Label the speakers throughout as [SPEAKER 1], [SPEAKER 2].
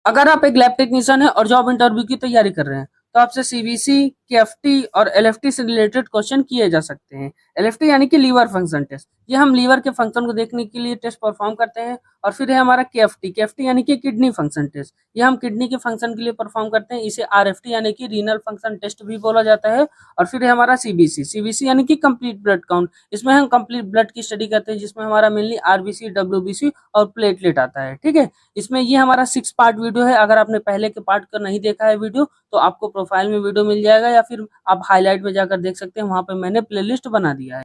[SPEAKER 1] अगर आप एक लैब टेक्नीशियन हैं और जॉब इंटरव्यू की तैयारी कर रहे हैं तो आपसे सीबीसी, केएफटी और एलएफटी से रिलेटेड क्वेश्चन किए जा सकते हैं। एलएफटी यानी कि लीवर फंक्शन टेस्ट, ये हम लीवर के फंक्शन को देखने के लिए टेस्ट परफॉर्म करते हैं। और फिर है हमारा केएफटी, केएफटी यानी कि किडनी फंक्शन टेस्ट, ये हम किडनी के फंक्शन के लिए परफॉर्म करते हैं। इसे आरएफटी यानी कि रीनल फंक्शन टेस्ट भी बोला जाता है। और फिर है हमारा सीबीसी, सीबीसी यानी कि कंप्लीट ब्लड काउंट, इसमें हम कंप्लीट ब्लड की स्टडी करते हैं जिसमें हमारा मेनली आरबीसी, डब्ल्यूबीसी और प्लेटलेट आता है। ठीक है, इसमें ये हमारा 6 पार्ट वीडियो है। अगर आपने पहले के पार्ट का नहीं देखा है वीडियो तो आपको प्रोफाइल में वीडियो मिल जाएगा या फिर आप हाईलाइट में जाकर देख सकते हैं, वहां पे मैंने प्लेलिस्ट बना दिया है।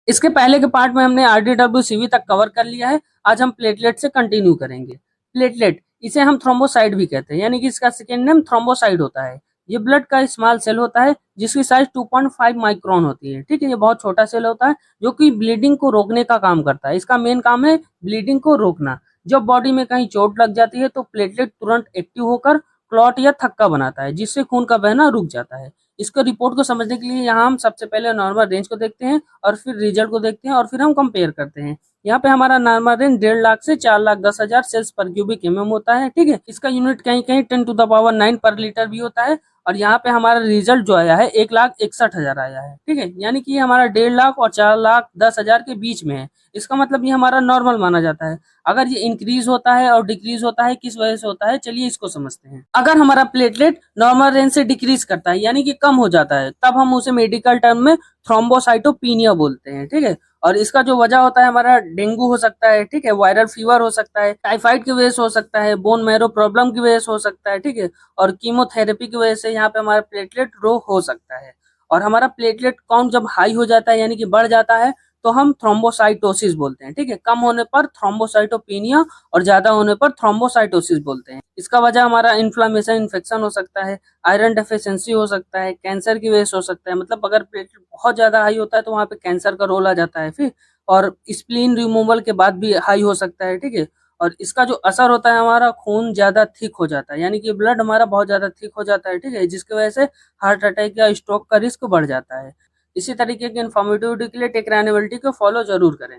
[SPEAKER 1] इसके पहले के पार्ट में हमने आरडीडब्ल्यूसीवी तक कवर कर लिया है। आज हम प्लेटलेट से कंटिन्यू करेंगे। प्लेटलेट, इसे हम थ्रोम्बोसाइट भी कहते हैं, यानी कि इसका सेकेंड नेम थ्रोम्बोसाइट होता है। ये ब्लड का स्मॉल सेल होता है जिसकी साइज 2.5 माइक्रोन होती है। ठीक है, ये बहुत छोटा सेल होता है जो कि ब्लीडिंग को रोकने का काम करता है। इसका मेन काम है ब्लीडिंग को रोकना। जब बॉडी में कहीं चोट लग जाती है तो प्लेटलेट तुरंत एक्टिव होकर क्लॉट या थक्का बनाता है जिससे खून का बहना रुक जाता है। इसको रिपोर्ट को समझने के लिए यहाँ हम सबसे पहले नॉर्मल रेंज को देखते हैं और फिर रिजल्ट को देखते हैं और फिर हम कंपेयर करते हैं। यहाँ पे हमारा नॉर्मल रेंज 1.5 लाख से 4,10,000 सेल्स पर क्यूबिक एमएम होता है। ठीक है, इसका यूनिट कहीं कहीं 10⁻9 पर लीटर भी होता है। और यहाँ पे हमारा रिजल्ट जो आया है 1,61,000 आया है। ठीक है, यानी कि हमारा 1.5 लाख और 4,10,000 के बीच में है। इसका मतलब ये हमारा नॉर्मल माना जाता है। अगर ये इंक्रीज होता है और डिक्रीज होता है किस वजह से होता है, चलिए इसको समझते हैं। अगर हमारा प्लेटलेट नॉर्मल रेंज से डिक्रीज करता है यानी कि कम हो जाता है तब हम उसे मेडिकल टर्म में थ्रोम्बोसाइटोपिनिया बोलते हैं। ठीक है, और इसका जो वजह होता है हमारा डेंगू हो सकता है, ठीक है, वायरल फीवर हो सकता है, टाइफाइड की वजह से हो सकता है, बोन मैरो प्रॉब्लम की वजह से हो सकता है। ठीक है, और कीमोथेरेपी की वजह से यहाँ पे हमारा प्लेटलेट रो हो सकता है। और हमारा प्लेटलेट काउंट जब हाई हो जाता है यानी कि बढ़ जाता है तो हम थ्रोम्बोसाइटोसिस बोलते हैं। ठीक है, कम होने पर थ्रोम्बोसाइटोपिनिया और ज्यादा होने पर थ्रोम्बोसाइटोसिस बोलते हैं। इसका वजह हमारा इन्फ्लामेशन, इन्फेक्शन हो सकता है, आयरन डेफिशिएंसी हो सकता है, कैंसर की वजह से हो सकता है। मतलब अगर प्लेटलेट बहुत ज्यादा हाई होता है तो वहां पे कैंसर का रोल आ जाता है फिर, और स्प्लीन रिमूवल के बाद भी हाई हो सकता है। ठीक है, और इसका जो असर होता है हमारा खून ज्यादा थिक हो जाता है यानी कि ब्लड हमारा बहुत ज्यादा थिक हो जाता है। ठीक है, जिसकी वजह से हार्ट अटैक या स्ट्रोक का रिस्क बढ़ जाता है। इसी तरीके की इन्फॉर्मेटिविटी के लिए टेक रेनिबिलिटी को फॉलो जरूर करें।